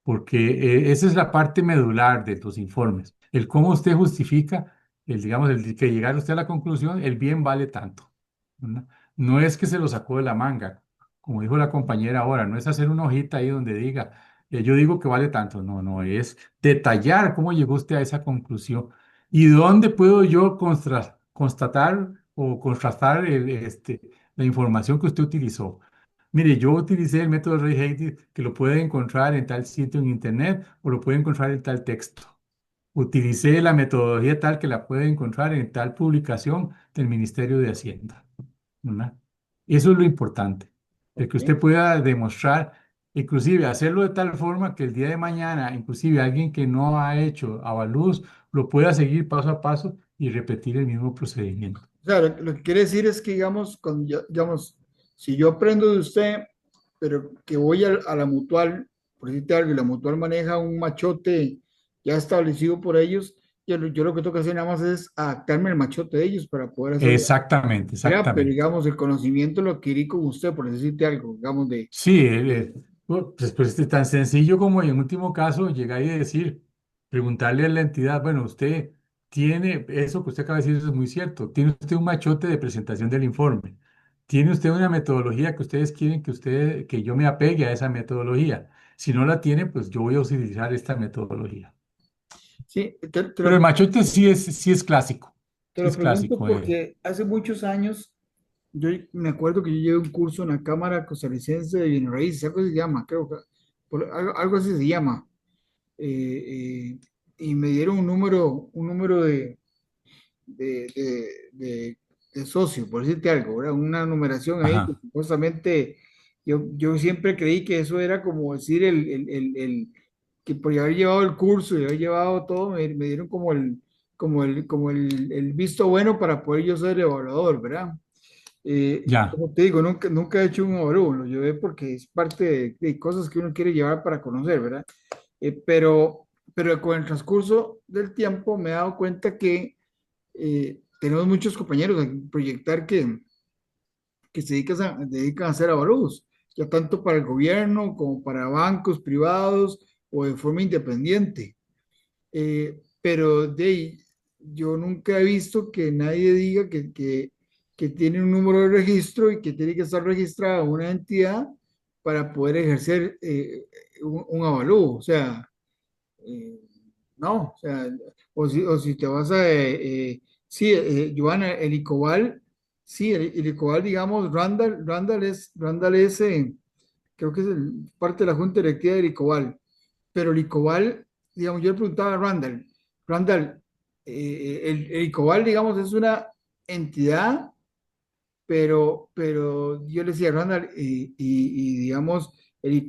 porque esa es la parte medular de los informes, el cómo usted justifica, digamos, el que llegar usted a la conclusión, el bien vale tanto, ¿verdad? No es que se lo sacó de la manga, como dijo la compañera ahora, no es hacer una hojita ahí donde diga, yo digo que vale tanto, no, no, es detallar cómo llegó usted a esa conclusión y dónde puedo yo constatar o contrastar la información que usted utilizó. Mire, yo utilicé el método Ray Hattie que lo puede encontrar en tal sitio en internet o lo puede encontrar en tal texto. Utilicé la metodología tal que la puede encontrar en tal publicación del Ministerio de Hacienda, ¿verdad? Eso es lo importante, el que usted ok. pueda demostrar, inclusive hacerlo de tal forma que el día de mañana, inclusive alguien que no ha hecho avalúos, lo pueda seguir paso a paso y repetir el mismo procedimiento. O sea, lo que quiere decir es que, digamos, digamos, si yo aprendo de usted, pero que voy a la mutual, por decirte algo, y la mutual maneja un machote ya establecido por ellos, yo lo que tengo que hacer nada más es adaptarme al machote de ellos para poder hacerlo, Exactamente, ¿verdad? Pero, exactamente. digamos, el conocimiento lo adquirí con usted, por decirte algo, digamos, Sí, pues es tan sencillo como en último caso llegar y decir, preguntarle a la entidad, bueno, usted tiene, eso que usted acaba de decir, eso es muy cierto, tiene usted un machote de presentación del informe, tiene usted una metodología que ustedes quieren que yo me apegue a esa metodología. Si no la tiene, pues yo voy a utilizar esta metodología. sí, Pero el machote sí es clásico, te sí lo es pregunto clásico. porque hace muchos años, yo me acuerdo que yo llevé un curso en la Cámara Costarricense de Bienes Raíces, algo así se llama, creo que, algo así se llama, eh, y me dieron un número de, de, de, de socio, por decirte algo, ¿verdad? Una numeración ahí que Ajá, supuestamente yo siempre creí que eso era como decir que por haber llevado el curso y haber llevado todo, me dieron como el visto bueno para poder yo ser evaluador, ¿verdad? ya, Como te digo, nunca he hecho un evalúo, lo llevé porque es parte de cosas que uno quiere llevar para conocer, ¿verdad? Pero con el transcurso del tiempo me he dado cuenta que tenemos muchos compañeros en proyectar que dedican a hacer avalúos, ya tanto para el gobierno como para bancos privados o de forma independiente. Pero de ahí, yo nunca he visto que nadie diga que tiene un número de registro y que tiene que estar registrada una entidad para poder ejercer un avalúo. O sea, eh, no, o sea, o si te vas a, sí, Joana, el ICOBAL, sí, el ICOBAL, digamos, Randall es, creo que es parte de la Junta Directiva del ICOBAL, pero el ICOBAL, digamos, yo le preguntaba a Randall, el ICOBAL, digamos, es una entidad pero yo le decía, Ronald, digamos,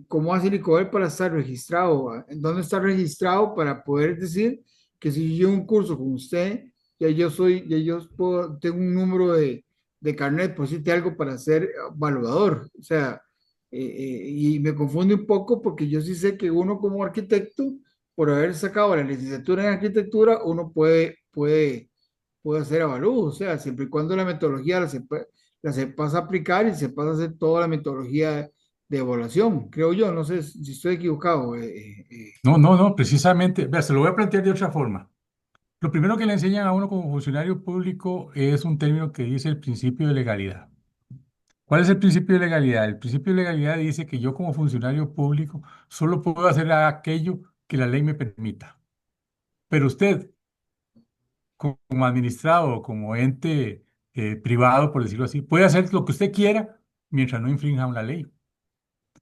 ¿cómo hace el ICOBER para estar registrado? ¿En dónde está registrado para poder decir que si yo llevo un curso con usted, tengo un número de carnet, por decirte algo, para ser evaluador? O sea, y me confunde un poco porque yo sí sé que uno como arquitecto, por haber sacado la licenciatura en arquitectura, uno puede hacer avalúos, o sea, siempre y cuando la metodología la sepas aplicar y sepas hacer toda la metodología de evaluación, creo yo, no sé si estoy equivocado. no, no, no, precisamente, vea, se lo voy a plantear de otra forma. Lo primero que le enseñan a uno como funcionario público es un término que dice el principio de legalidad. ¿Cuál es el principio de legalidad? El principio de legalidad dice que yo como funcionario público solo puedo hacer aquello que la ley me permita. Pero usted, como administrado o como ente privado, por decirlo así, puede hacer lo que usted quiera mientras no infrinja una ley.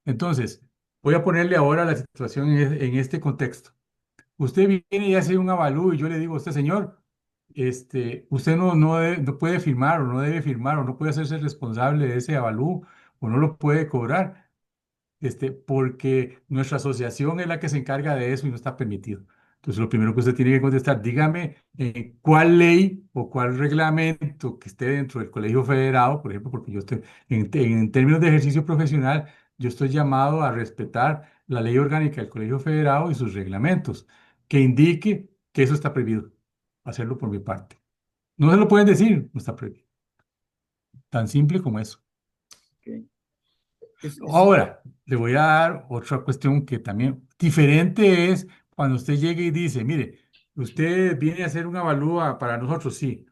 Entonces, voy a ponerle ahora la situación en este contexto. Usted viene y hace un avalúo y yo le digo a usted, señor, usted no puede firmar o no debe firmar o no puede hacerse responsable de ese avalúo o no lo puede cobrar. porque nuestra asociación es la que se encarga de eso y no está permitido. Entonces, lo primero que usted tiene que contestar, dígame cuál ley o cuál reglamento que esté dentro del Colegio Federado, por ejemplo, porque yo estoy, en términos de ejercicio profesional, yo estoy llamado a respetar la ley orgánica del Colegio Federado y sus reglamentos, que indique que eso está prohibido, hacerlo por mi parte. No se lo pueden decir, no está prohibido. Tan simple como eso. Ok. Es Ahora, le voy a dar otra cuestión que también diferente es cuando usted llegue y dice, mire, usted viene a hacer una avalúa para nosotros, sí.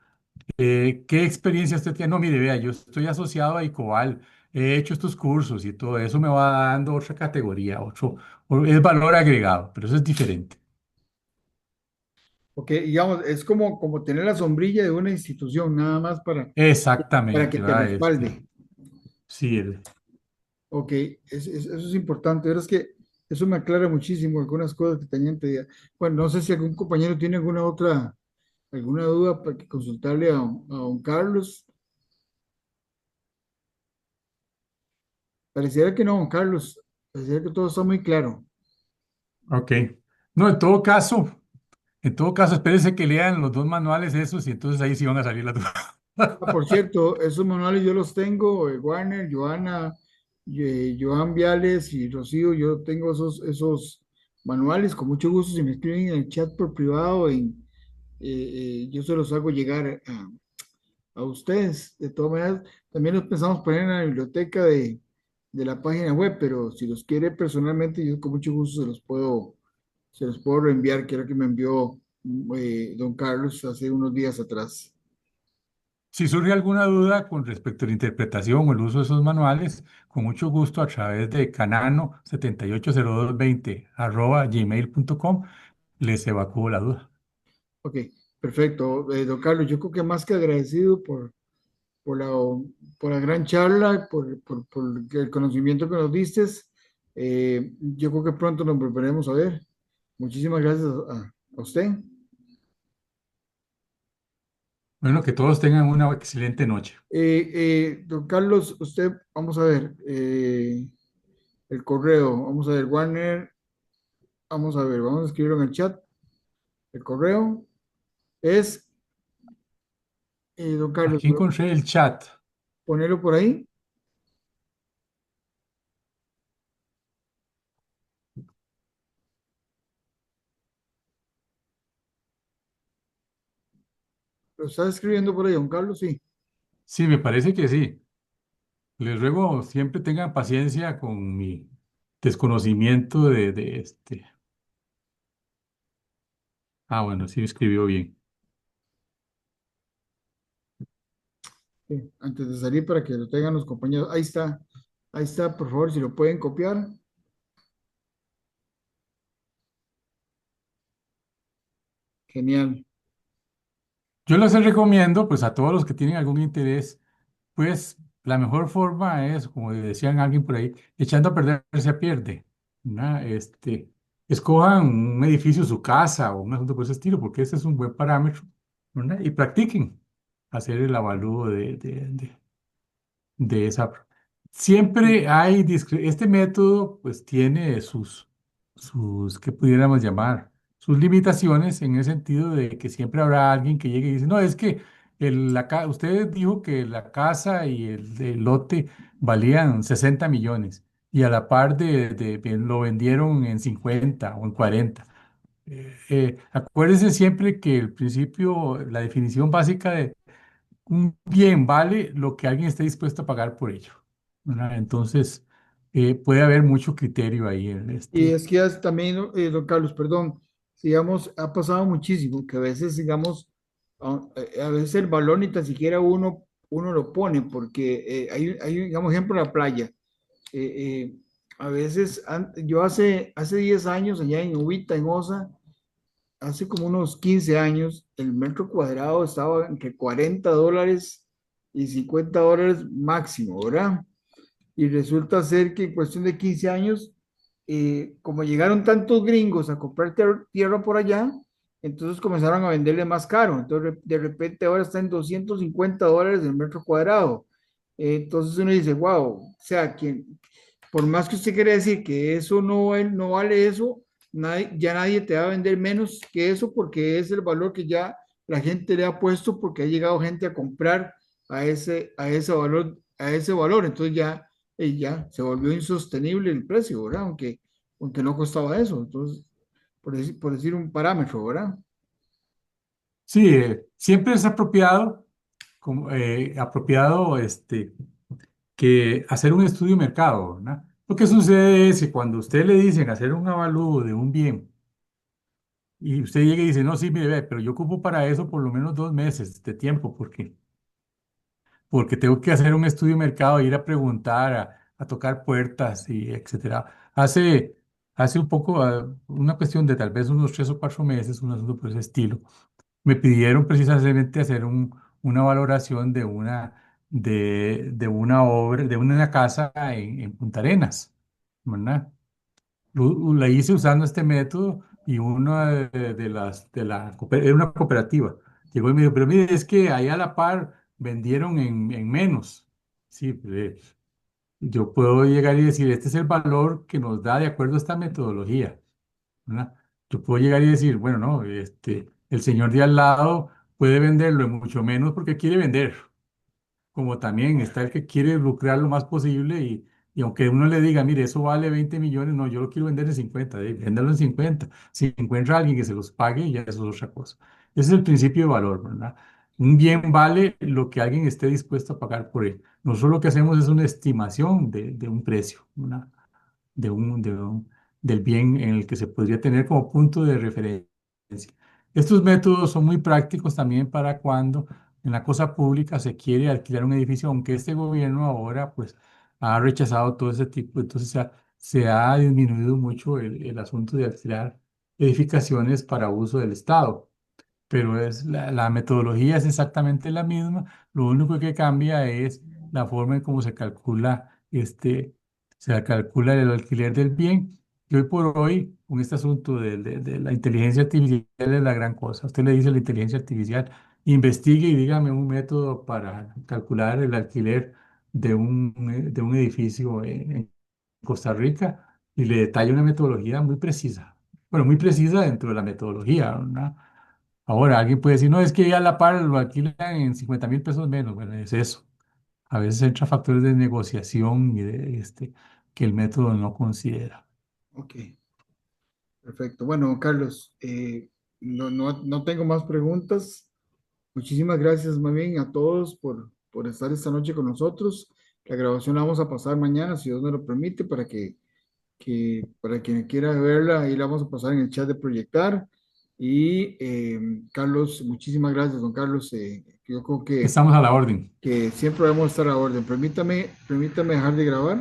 ¿Qué experiencia usted tiene? No, mire, vea, yo estoy asociado a ICOBAL, he hecho estos cursos y todo eso me va dando otra categoría, es valor agregado, pero eso es diferente. porque, digamos, es como tener la sombrilla de una institución, nada más para que Exactamente, te va, respalde. sí, Ok, eso es importante. Pero es que eso me aclara muchísimo algunas cosas que tenía entendido. Bueno, no sé si algún compañero tiene alguna duda para que consultarle a don Carlos. Pareciera que no, don Carlos. Pareciera que todo está muy claro. ok. No, en todo caso, espérense que lean los dos manuales esos y entonces ahí sí van a salir las dudas. Ah, por cierto, esos manuales yo los tengo, Warner, Joana, Joan Viales y Rocío, yo tengo esos manuales, con mucho gusto, si me escriben en el chat por privado, yo se los hago llegar a ustedes. De todas maneras, también los pensamos poner en la biblioteca de la página web, pero si los quiere personalmente, yo con mucho gusto se los puedo reenviar, que era que me envió don Carlos hace unos días atrás. Si surge alguna duda con respecto a la interpretación o el uso de esos manuales, con mucho gusto a través de canano780220 @gmail.com les evacúo la duda. Ok, perfecto. Don Carlos, yo creo que más que agradecido por la, por la gran charla, por el conocimiento que nos diste. Yo creo que pronto nos volveremos a ver. Muchísimas gracias a usted. Bueno, que todos tengan una excelente noche. Don Carlos, usted, vamos a ver, el correo, vamos a ver, Warner, vamos a ver, vamos a escribirlo en el chat. El correo es, don Carlos, Aquí encontré el chat. ponerlo por ahí. ¿Lo está escribiendo por ahí, don Carlos? Sí. Sí, me parece que sí. Les ruego siempre tengan paciencia con mi desconocimiento de este. Ah, bueno, sí escribió bien. Sí, antes de salir para que lo tengan los compañeros. Ahí está, por favor, si lo pueden copiar. Genial. Yo les recomiendo, pues a todos los que tienen algún interés, pues la mejor forma es, como decían alguien por ahí, echando a perder se pierde, ¿verdad? Escojan un edificio, su casa o un asunto por ese estilo, porque ese es un buen parámetro, ¿verdad? Y practiquen hacer el avalúo de esa. Siempre hay, este método pues tiene ¿qué pudiéramos llamar? Sus limitaciones en el sentido de que siempre habrá alguien que llegue y dice, no, es que usted dijo que la casa y el lote valían 60 millones y a la par lo vendieron en 50 o en 40. Acuérdense siempre que el principio, la definición básica un bien vale lo que alguien esté dispuesto a pagar por ello, ¿verdad? Entonces, puede haber mucho criterio ahí en Y es que también, don Carlos, perdón, digamos, ha pasado muchísimo que a veces, digamos, a veces el balón ni tan siquiera uno lo pone, porque digamos, ejemplo, la playa. Eh, eh, a veces, yo hace 10 años, allá en Ubita, en Osa, hace como unos 15 años, el metro cuadrado estaba entre $40 y $50 máximo, ¿verdad? Y resulta ser que en cuestión de 15 años, como llegaron tantos gringos a comprar tierra por allá, entonces comenzaron a venderle más caro. Entonces, de repente ahora está en $250 el metro cuadrado. Entonces uno dice, wow, o sea, por más que usted quiera decir que eso no vale eso, ya nadie te va a vender menos que eso porque es el valor que ya la gente le ha puesto porque ha llegado gente a comprar a ese valor. Entonces ya se volvió insostenible el precio, ¿verdad? Aunque no costaba eso. Entonces, por decir un parámetro, ¿verdad? Sí, siempre es apropiado, apropiado que hacer un estudio de mercado, ¿verdad? Lo que sucede es que cuando usted le dicen hacer un avalúo de un bien y usted llega y dice, no, sí, mire, ve, pero yo ocupo para eso por lo menos 2 meses de tiempo, porque tengo que hacer un estudio de mercado, ir a preguntar, a tocar puertas y etcétera. Hace un poco, una cuestión de tal vez unos 3 o 4 meses, un asunto por ese estilo, me pidieron precisamente hacer una valoración de una obra, de una casa en Punta Arenas, ¿verdad? La hice usando este método y una era una cooperativa. Llegó y me dijo, pero mire, es que ahí a la par vendieron en menos. Sí, pues, yo puedo llegar y decir, este es el valor que nos da de acuerdo a esta metodología, ¿verdad? Yo puedo llegar y decir, bueno, no, el señor de al lado puede venderlo en mucho menos porque quiere vender, como también está el que quiere lucrar lo más posible y aunque uno le diga, mire, eso vale 20 millones, no, yo lo quiero vender en 50, véndalo en 50. Si encuentra a alguien que se los pague, ya eso es otra cosa. Ese es el principio de valor, ¿verdad? Un bien vale lo que alguien esté dispuesto a pagar por él. Nosotros lo que hacemos es una estimación de un precio, ¿verdad? Del bien en el que se podría tener como punto de referencia. Estos métodos son muy prácticos también para cuando en la cosa pública se quiere alquilar un edificio, aunque este gobierno ahora pues ha rechazado todo ese tipo, entonces se ha disminuido mucho el asunto de alquilar edificaciones para uso del Estado, pero la metodología es exactamente la misma, lo único que cambia es la forma en cómo se calcula el alquiler del bien. Y hoy por hoy, con este asunto de la inteligencia artificial es la gran cosa. Usted le dice a la inteligencia artificial, investigue y dígame un método para calcular el alquiler de un edificio en Costa Rica y le detalla una metodología muy precisa. Bueno, muy precisa dentro de la metodología, ¿no? Ahora, alguien puede decir, no, es que ya a la par lo alquilan en 50.000 pesos menos. Bueno, es eso. A veces entra factores de negociación que el método no considera. Ok, perfecto. Bueno, Carlos, no tengo más preguntas. Muchísimas gracias, más bien, a todos por estar esta noche con nosotros. La grabación la vamos a pasar mañana, si Dios nos lo permite, para quien quiera verla, ahí la vamos a pasar en el chat de Proyectar. Y Carlos, muchísimas gracias, don Carlos. Yo creo Estamos a la orden. que siempre vamos a estar a orden. Permítame dejar de grabar.